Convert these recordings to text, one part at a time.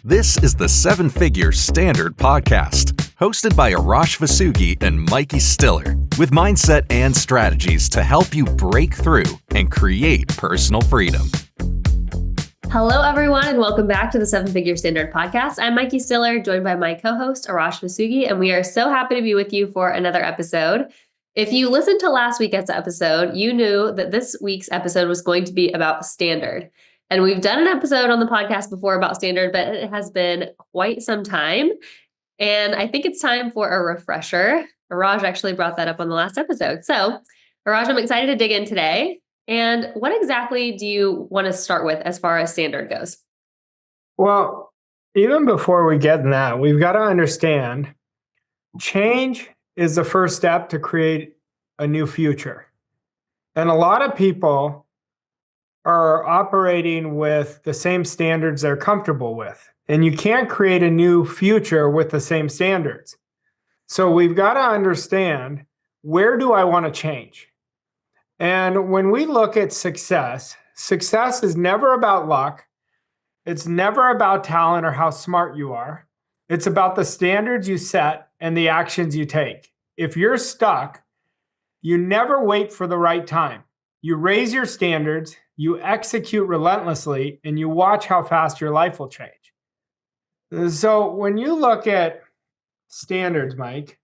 This is the Seven Figure Standard Podcast, hosted by Arash Vasugi and Mikey Stiller, with mindset and strategies to help you break through and create personal freedom. Hello, everyone, and welcome back to the Seven Figure Standard Podcast. I'm Mikey Stiller, joined by my co-host, Arash Vasugi, and we are so happy to be with you for another episode. If you listened to last week's episode, you knew that this week's episode was going to be about standard. And we've done an episode on the podcast before about standard, but it has been quite some time. And I think it's time for a refresher. Arash actually brought that up on the last episode. So, Arash, I'm excited to dig in today. And what exactly do you want to start with as far as standard goes? Well, even before we get in that, we've got to understand change is the first step to create a new future. And a lot of people are operating with the same standards they're comfortable with. And you can't create a new future with the same standards. So we've got to understand, where do I want to change? And when we look at success, success is never about luck. It's never about talent or how smart you are. It's about the standards you set and the actions you take. If you're stuck, you never wait for the right time. You raise your standards, you execute relentlessly, and you watch how fast your life will change. So when you look at standards, Mike,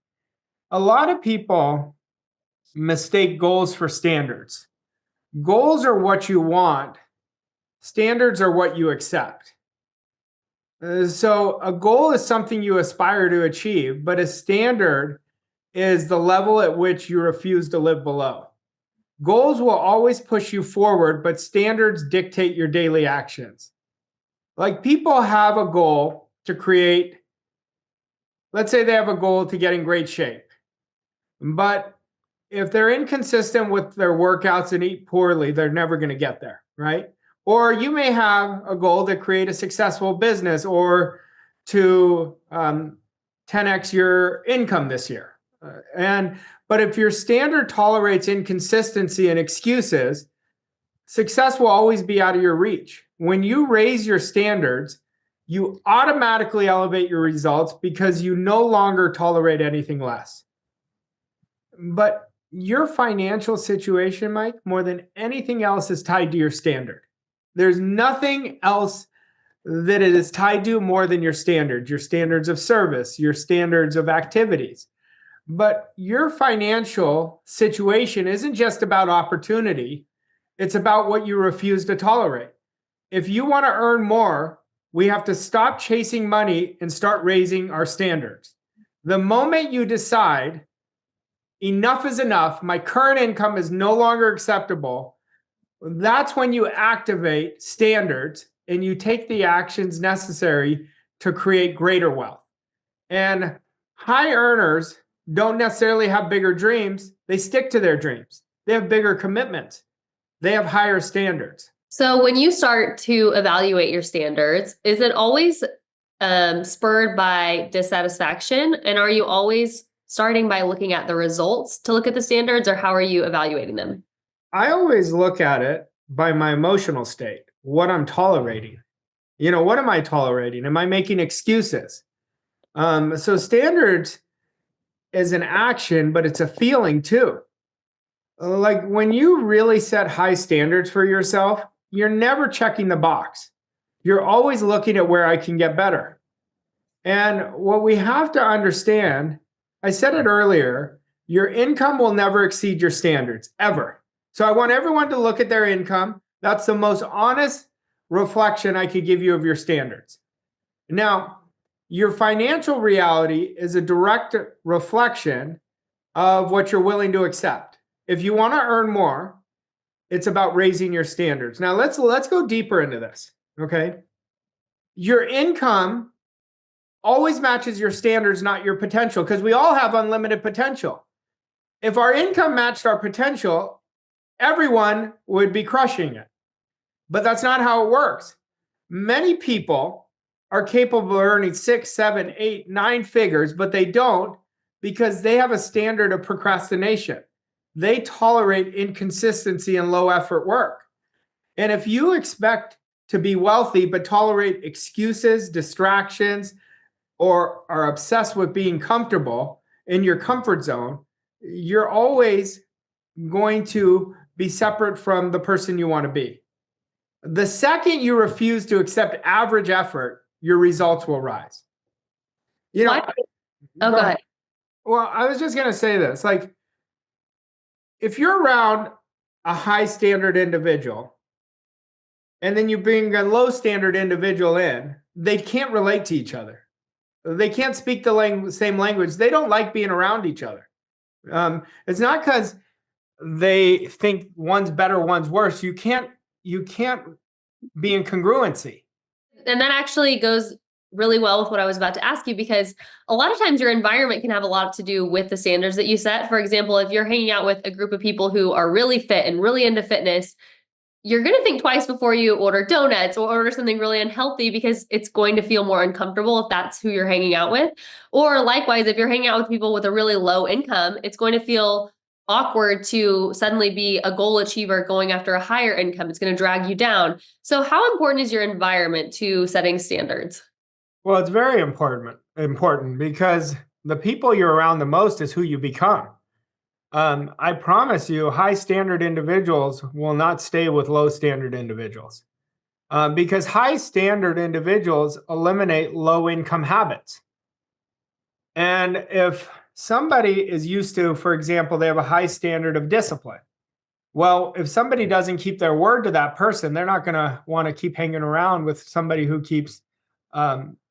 a lot of people mistake goals for standards. Goals are what you want. Standards are what you accept. So a goal is something you aspire to achieve, but a standard is the level at which you refuse to live below. Goals will always push you forward, but standards dictate your daily actions. Like, people have a goal to create, let's say they have a goal to get in great shape, but if they're inconsistent with their workouts and eat poorly, they're never going to get there, right? Or you may have a goal to create a successful business or to 10x your income this year. But if your standard tolerates inconsistency and excuses, success will always be out of your reach. When you raise your standards, you automatically elevate your results because you no longer tolerate anything less. But your financial situation, Mike, more than anything else, is tied to your standard. There's nothing else that it is tied to more than your standards of service, your standards of activities. But your financial situation isn't just about opportunity. It's about what you refuse to tolerate. If you want to earn more, we have to stop chasing money and start raising our standards. The moment you decide, enough is enough, my current income is no longer acceptable, that's when you activate standards and you take the actions necessary to create greater wealth. And high earners don't necessarily have bigger dreams. They stick to their dreams. They have bigger commitments. They have higher standards. So when you start to evaluate your standards, is it always spurred by dissatisfaction? And are you always starting by looking at the results to look at the standards, or how are you evaluating them? I always look at it by my emotional state, what I'm tolerating. What am I tolerating? Am I making excuses? So standards is an action, but it's a feeling too. Like, when you really set high standards for yourself, you're never checking the box. You're always looking at where I can get better. And what we have to understand, I said it earlier, your income will never exceed your standards, ever. So I want everyone to look at their income. That's the most honest reflection I could give you of your standards. Now, your financial reality is a direct reflection of what you're willing to accept. If you want to earn more, it's about raising your standards. Now, let's go deeper into this, okay? Your income always matches your standards, not your potential, because we all have unlimited potential. If our income matched our potential, everyone would be crushing it. But that's not how it works. Many people are capable of earning 6, 7, 8, 9 figures, but they don't, because they have a standard of procrastination. They tolerate inconsistency and low effort work. And if you expect to be wealthy, but tolerate excuses, distractions, or are obsessed with being comfortable in your comfort zone, you're always going to be separate from the person you want to be. The second you refuse to accept average effort, your results will rise. You know, What? Oh, go ahead. Well, I was just going to say this. Like, if you're around a high standard individual and then you bring a low standard individual in, they can't relate to each other. They can't speak the same language. They don't like being around each other. It's not because they think one's better, one's worse. You can't be in congruency. And that actually goes really well with what I was about to ask you, because a lot of times your environment can have a lot to do with the standards that you set. For example, if you're hanging out with a group of people who are really fit and really into fitness, you're going to think twice before you order donuts or order something really unhealthy, because it's going to feel more uncomfortable if that's who you're hanging out with. Or likewise, if you're hanging out with people with a really low income, it's going to feel awkward to suddenly be a goal achiever going after a higher income. It's going to drag you down. So how important is your environment to setting standards? Well, it's very important because the people you're around the most is who you become. I promise you, high standard individuals will not stay with low standard individuals because high standard individuals eliminate low income habits. And if somebody is used to, for example, they have a high standard of discipline. Well, if somebody doesn't keep their word to that person, they're not going to want to keep hanging around with somebody who keeps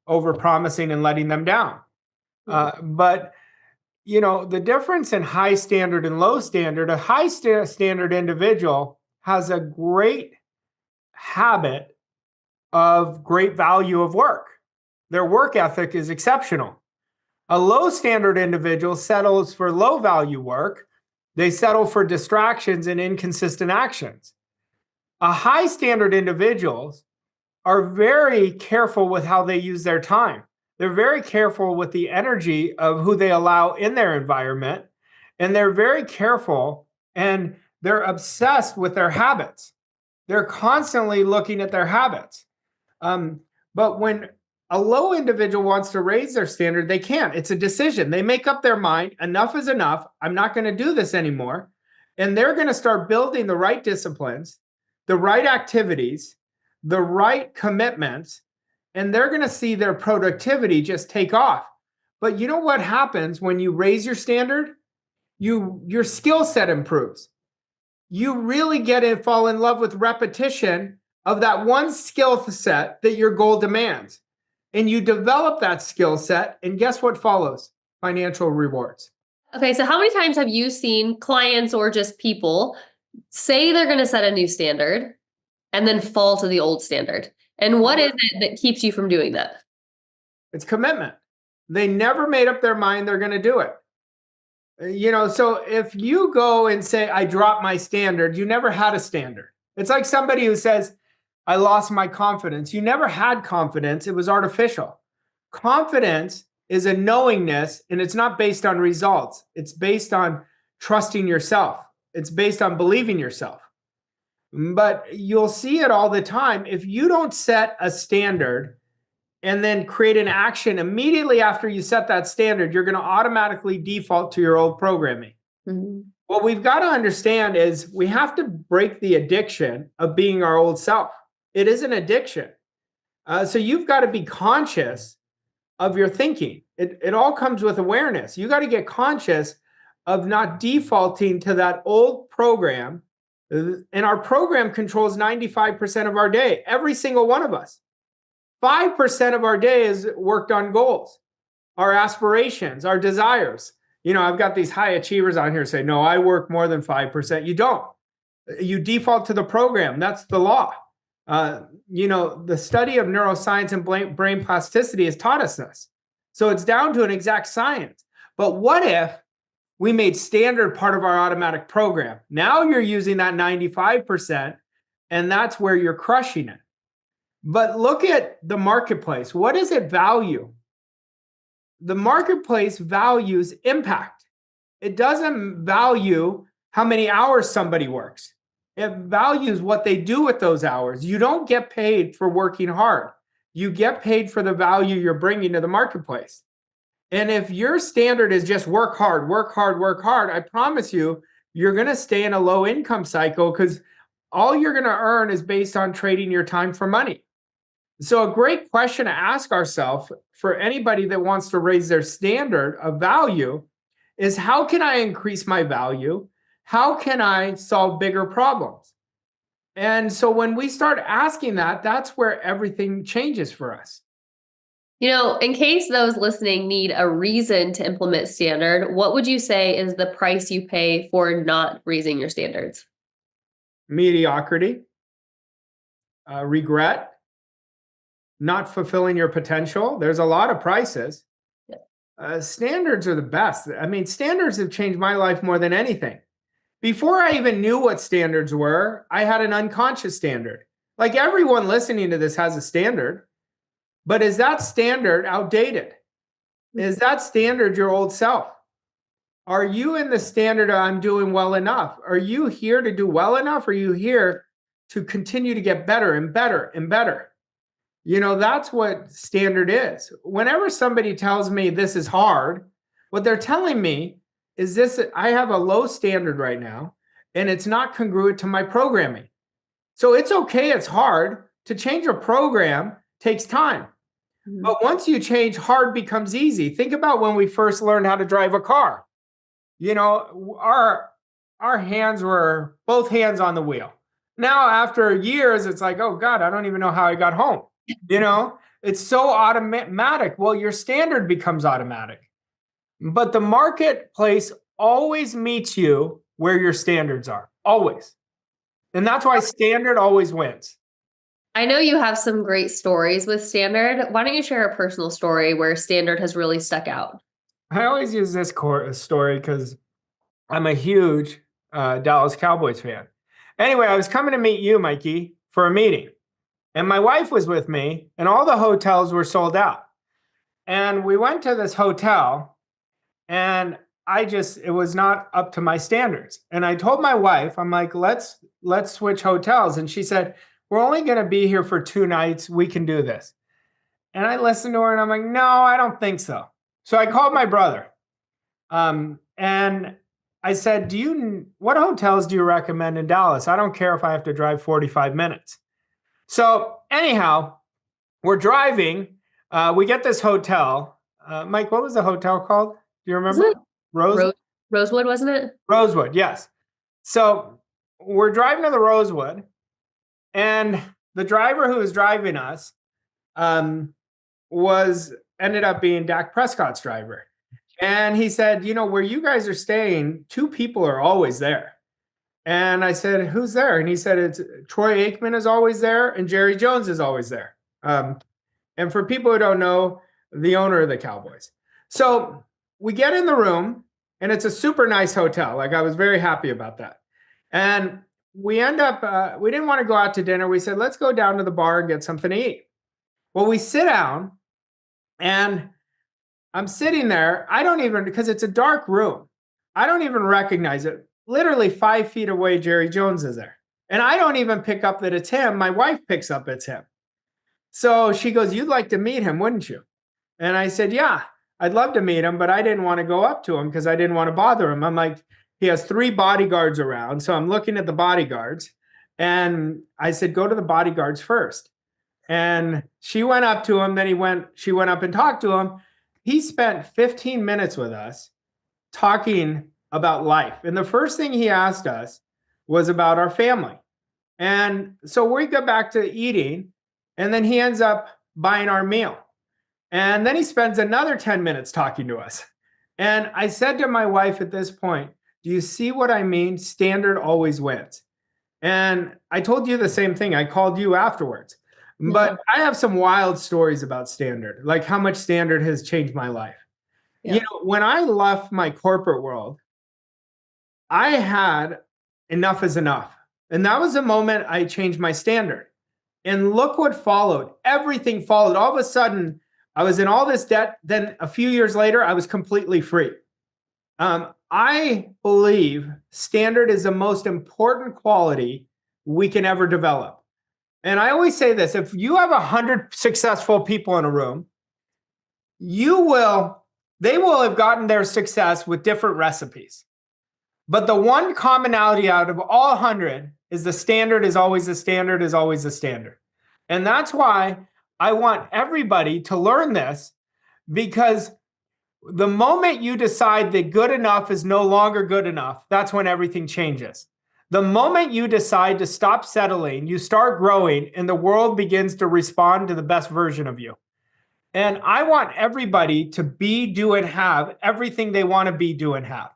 over-promising and letting them down. But you know, the difference in high standard and low standard, a high standard individual has a great habit of great value of work. Their work ethic is exceptional. A low standard individual settles for low value work. They settle for distractions and inconsistent actions. A high standard individuals are very careful with how they use their time. They're very careful with the energy of who they allow in their environment. And they're very careful and they're obsessed with their habits. They're constantly looking at their habits. But when a low individual wants to raise their standard, they can't. It's a decision. They make up their mind. Enough is enough. I'm not going to do this anymore. And they're going to start building the right disciplines, the right activities, the right commitments, and they're going to see their productivity just take off. But you know what happens when you raise your standard? Your skill set improves. You really fall in love with repetition of that one skill set that your goal demands. And you develop that skill set, and guess what follows? Financial rewards. Okay, so how many times have you seen clients or just people say they're going to set a new standard and then fall to the old standard? And what is it that keeps you from doing that? It's commitment. They never made up their mind they're going to do it. You know, so if you go and say, I dropped my standard, you never had a standard. It's like somebody who says, I lost my confidence. You never had confidence. It was artificial. Confidence is a knowingness, and it's not based on results. It's based on trusting yourself. It's based on believing yourself. But you'll see it all the time. If you don't set a standard and then create an action immediately after you set that standard, you're going to automatically default to your old programming. Mm-hmm. What we've got to understand is we have to break the addiction of being our old self. It is an addiction. So you've got to be conscious of your thinking. It all comes with awareness. You got to get conscious of not defaulting to that old program. And our program controls 95% of our day, every single one of us. 5% of our day is worked on goals, our aspirations, our desires. You know, I've got these high achievers on here say, no, I work more than 5%. You don't. You default to the program. That's the law. You know, the study of neuroscience and brain plasticity has taught us this. So it's down to an exact science. But what if we made standard part of our automatic program? Now you're using that 95%, and that's where you're crushing it. But look at the marketplace. What does it value? The marketplace values impact. It doesn't value how many hours somebody works. It values what they do with those hours. You don't get paid for working hard. You get paid for the value you're bringing to the marketplace. And if your standard is just work hard, work hard, work hard, I promise you, you're going to stay in a low income cycle because all you're going to earn is based on trading your time for money. So a great question to ask ourselves for anybody that wants to raise their standard of value is, how can I increase my value? How can I solve bigger problems? And so when we start asking that, that's where everything changes for us. In case those listening need a reason to implement standard, what would you say is the price you pay for not raising your standards? Mediocrity, regret, not fulfilling your potential. There's a lot of prices. Standards are the best. I mean, standards have changed my life more than anything. Before I even knew what standards were, I had an unconscious standard. Like everyone listening to this has a standard, but is that standard outdated? Is that standard your old self? Are you in the standard of I'm doing well enough? Are you here to do well enough? Or are you here to continue to get better and better and better? That's what standard is. Whenever somebody tells me this is hard, what they're telling me is this: I have a low standard right now, and it's not congruent to my programming. So it's okay, it's hard. To change a program takes time. But once you change, hard becomes easy. Think about when we first learned how to drive a car. Our hands were both hands on the wheel. Now, after years, it's like, oh God, I don't even know how I got home. It's so automatic. Well, your standard becomes automatic. But the marketplace always meets you where your standards are, always. And that's why standard always wins. I know you have some great stories with standard. Why don't you share a personal story where standard has really stuck out? I always use this story because I'm a huge Dallas Cowboys fan. Anyway, I was coming to meet you, Mikey, for a meeting. And my wife was with me, and all the hotels were sold out. And we went to this hotel, and it was not up to my standards. And I told my wife, I'm like, let's switch hotels. And she said, we're only going to be here for 2 nights. We can do this. And I listened to her, and I'm like, no, I don't think so. So I called my brother. And I said, what hotels do you recommend in Dallas? I don't care if I have to drive 45 minutes. So anyhow, we're driving. We get this hotel. Mike, what was the hotel called? Do you remember? Rosewood, wasn't it? Rosewood, yes. So we're driving to the Rosewood, and the driver who was driving us ended up being Dak Prescott's driver. And he said, where you guys are staying, 2 people are always there. And I said, who's there? And he said, it's Troy Aikman is always there, and Jerry Jones is always there. And for people who don't know, the owner of the Cowboys. So we get in the room, and it's a super nice hotel. Like, I was very happy about that. And we end up, we didn't want to go out to dinner. We said, let's go down to the bar and get something to eat. Well, we sit down, and I'm sitting there. Because it's a dark room, I don't even recognize it. Literally 5 feet away, Jerry Jones is there. And I don't even pick up that it's him. My wife picks up it's him. So she goes, you'd like to meet him, wouldn't you? And I said, yeah, I'd love to meet him, but I didn't want to go up to him because I didn't want to bother him. I'm like, he has 3 bodyguards around. So I'm looking at the bodyguards, and I said, go to the bodyguards first. And she went up to him. Then she went up and talked to him. He spent 15 minutes with us talking about life. And the first thing he asked us was about our family. And so we go back to eating, and then he ends up buying our meal. And then he spends another 10 minutes talking to us. And I said to my wife at this point, do you see what I mean? Standard always wins. And I told you the same thing. I called you afterwards. But I have some wild stories about standard, like how much standard has changed my life. Yeah. When I left my corporate world, I had enough is enough. And that was the moment I changed my standard. And look what followed. Everything followed. All of a sudden, I was in all this debt. Then a few years later, I was completely free. I believe standard is the most important quality we can ever develop. And I always say this, if you have 100 successful people in a room, they will have gotten their success with different recipes. But the one commonality out of all 100 is the standard is always the standard is always the standard. And that's why I want everybody to learn this, because the moment you decide that good enough is no longer good enough, that's when everything changes. The moment you decide to stop settling, you start growing, and the world begins to respond to the best version of you. And I want everybody to be, do, and have everything they want to be, do, and have.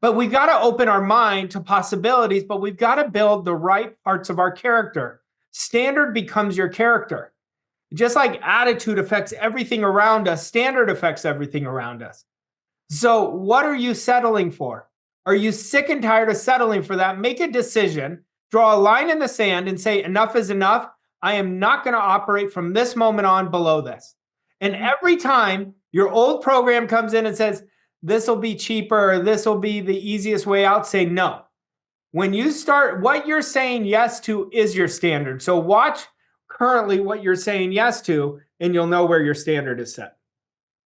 But we've got to open our mind to possibilities, but we've got to build the right parts of our character. Standard becomes your character. Just like attitude affects everything around us, standard affects everything around us. So what are you settling for? Are you sick and tired of settling for that? Make a decision, draw a line in the sand and say, enough is enough. I am not going to operate from this moment on below this. And every time your old program comes in and says, this will be cheaper, or this will be the easiest way out, say no. When you start, what you're saying yes to is your standard. So watch currently what you're saying yes to, and you'll know where your standard is set.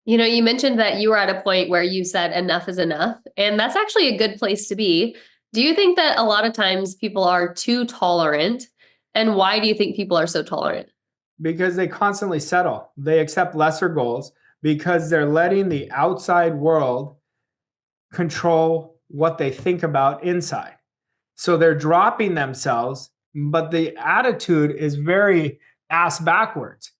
You know, you mentioned that you were at a point where you said enough is enough, and that's actually a good place to be. Do you think that a lot of times people are too tolerant? And why do you think people are so tolerant? Because they constantly settle. They accept lesser goals because they're letting the outside world control what they think about inside. So they're dropping themselves, but the attitude is very ass backwards.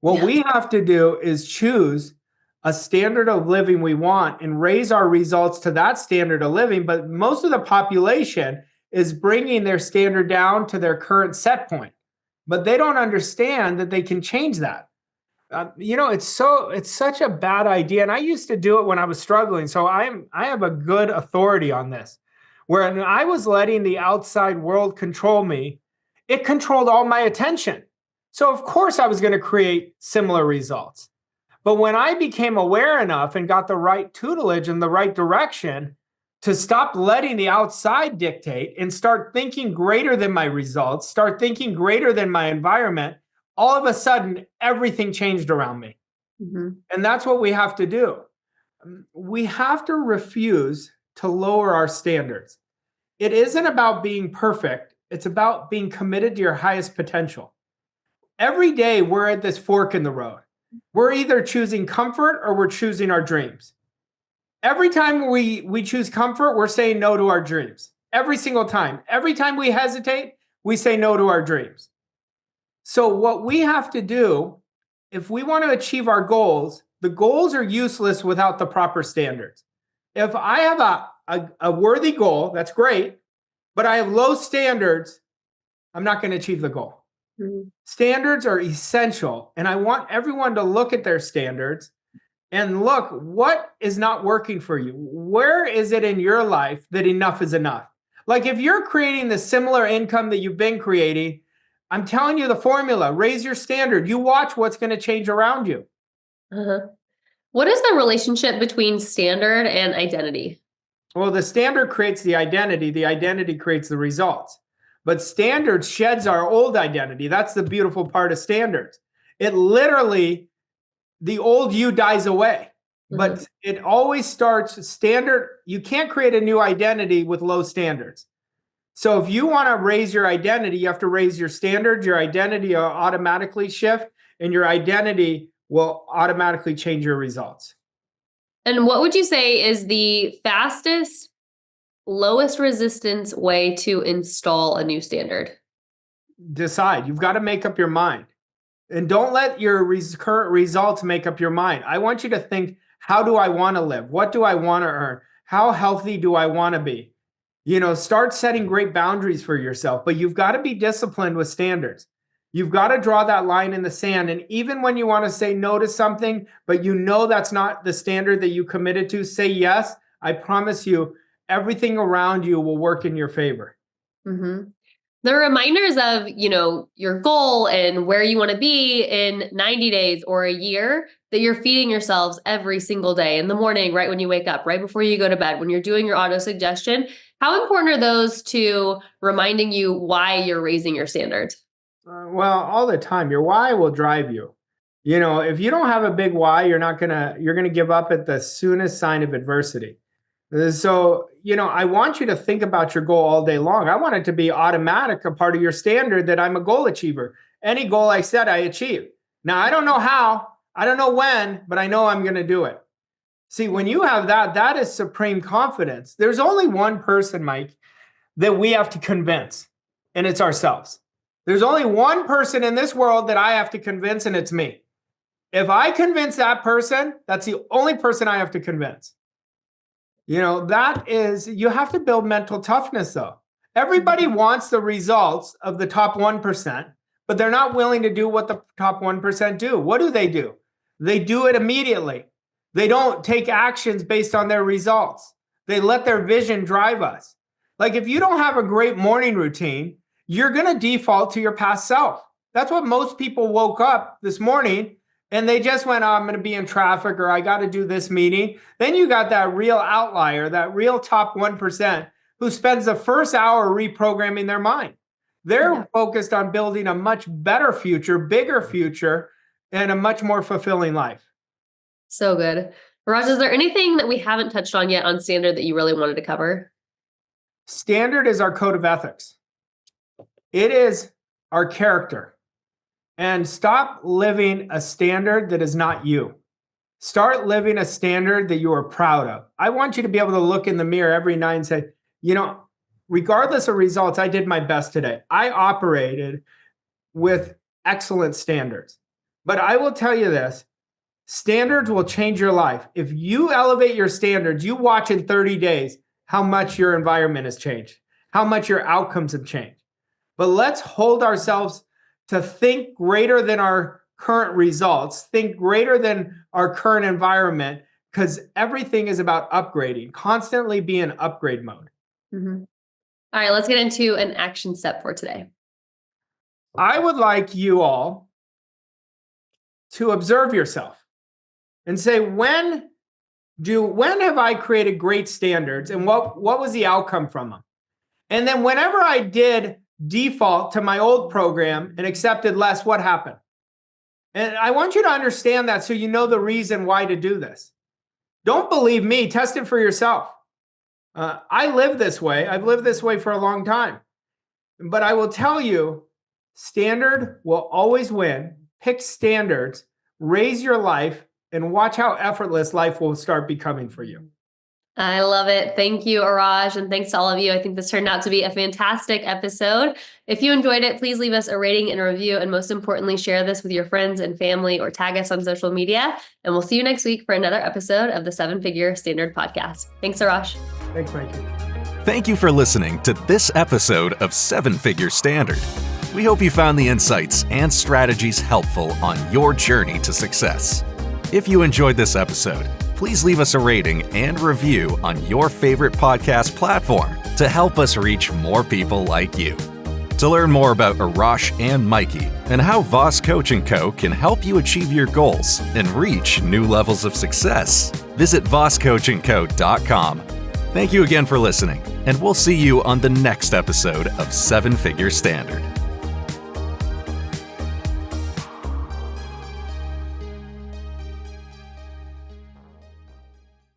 What we have to do is choose a standard of living we want and raise our results to that standard of living. But most of the population is bringing their standard down to their current set point, but they don't understand that they can change that. It's such a bad idea. And I used to do it when I was struggling. So I have a good authority on this. Where I was letting the outside world control me, it controlled all my attention. So of course I was going to create similar results. But when I became aware enough and got the right tutelage in the right direction to stop letting the outside dictate and start thinking greater than my results, start thinking greater than my environment, all of a sudden everything changed around me. Mm-hmm. And that's what we have to do. We have to refuse to lower our standards. It isn't about being perfect. It's about being committed to your highest potential. Every day we're at this fork in the road. We're either choosing comfort or we're choosing our dreams. Every time we choose comfort, we're saying no to our dreams. Every single time. Every time we hesitate, we say no to our dreams. So what we have to do, if we want to achieve our goals, the goals are useless without the proper standards. If I have a worthy goal, that's great, but I have low standards, I'm not going to achieve the goal. Mm-hmm. Standards are essential, and I want everyone to look at their standards and look, what is not working for you? Where is it in your life that enough is enough? Like if you're creating the similar income that you've been creating, I'm telling you the formula, raise your standard. You watch what's going to change around you. Uh-huh. What is the relationship between standard and identity? Well, the standard creates the identity creates the results. But standard sheds our old identity. That's the beautiful part of standards. It literally, the old you dies away. But it always starts standard. You can't create a new identity with low standards. So if you want to raise your identity, you have to raise your standards. Your identity will automatically shift, and your identity will automatically change your results. And what would you say is the fastest, lowest resistance way to install a new standard? Decide. You've got to make up your mind. And don't let your current results make up your mind. I want you to think, how do I want to live? What do I want to earn? How healthy do I want to be? Start setting great boundaries for yourself, but you've got to be disciplined with standards. You've got to draw that line in the sand. And even when you want to say no to something, but that's not the standard that you committed to, say yes. I promise you, everything around you will work in your favor. Mm-hmm. They're reminders of, your goal and where you want to be in 90 days or a year that you're feeding yourselves every single day in the morning, right when you wake up, right before you go to bed, when you're doing your auto suggestion. How important are those to reminding you why you're raising your standards? Well, all the time. Your why will drive you. If you don't have a big why, you're gonna give up at the soonest sign of adversity. So, I want you to think about your goal all day long. I want it to be automatic, a part of your standard that I'm a goal achiever. Any goal I set, I achieve. Now, I don't know how, I don't know when, but I know I'm going to do it. See, when you have that, that is supreme confidence. There's only one person, Mike, that we have to convince, and it's ourselves. There's only one person in this world that I have to convince, and it's me. If I convince that person, that's the only person I have to convince. You have to build mental toughness, though. Everybody wants the results of the top 1%, but they're not willing to do what the top 1% do. What do? They do it immediately. They don't take actions based on their results. They let their vision drive us. Like if you don't have a great morning routine, you're going to default to your past self. That's what most people woke up this morning and they just went, I'm going to be in traffic or I got to do this meeting. Then you got that real outlier, that real top 1% who spends the first hour reprogramming their mind. They're focused on building a much better future, bigger future, and a much more fulfilling life. So good. Arash, is there anything that we haven't touched on yet on standard that you really wanted to cover? Standard is our code of ethics. It is our character. And stop living a standard that is not you. Start living a standard that you are proud of. I want you to be able to look in the mirror every night and say, regardless of results, I did my best today. I operated with excellent standards. But I will tell you this, standards will change your life. If you elevate your standards, you watch in 30 days how much your environment has changed, how much your outcomes have changed. But let's hold ourselves to think greater than our current results, think greater than our current environment, because everything is about upgrading, constantly be in upgrade mode. Mm-hmm. All right, let's get into an action step for today. I would like you all to observe yourself and say, when have I created great standards and what was the outcome from them? And then whenever I did default to my old program and accepted less, what happened? And I want you to understand that so you know the reason why to do this. Don't believe me, test it for yourself. I live this way. I've lived this way for a long time. But I will tell you, standard will always win. Pick standards, raise your life, and watch how effortless life will start becoming for you. I love it. Thank you, Arash, and thanks to all of you. I think this turned out to be a fantastic episode. If you enjoyed it, please leave us a rating and a review, and most importantly, share this with your friends and family or tag us on social media. And we'll see you next week for another episode of the 7-Figure Standard Podcast. Thanks, Arash. Thanks, Mikey. Thank you for listening to this episode of 7-Figure Standard. We hope you found the insights and strategies helpful on your journey to success. If you enjoyed this episode, please leave us a rating and review on your favorite podcast platform to help us reach more people like you. To learn more about Arash and Mikey and how Voss Coach & Co. can help you achieve your goals and reach new levels of success, visit vosscoachandco.com. Thank you again for listening, and we'll see you on the next episode of 7-Figure Standard.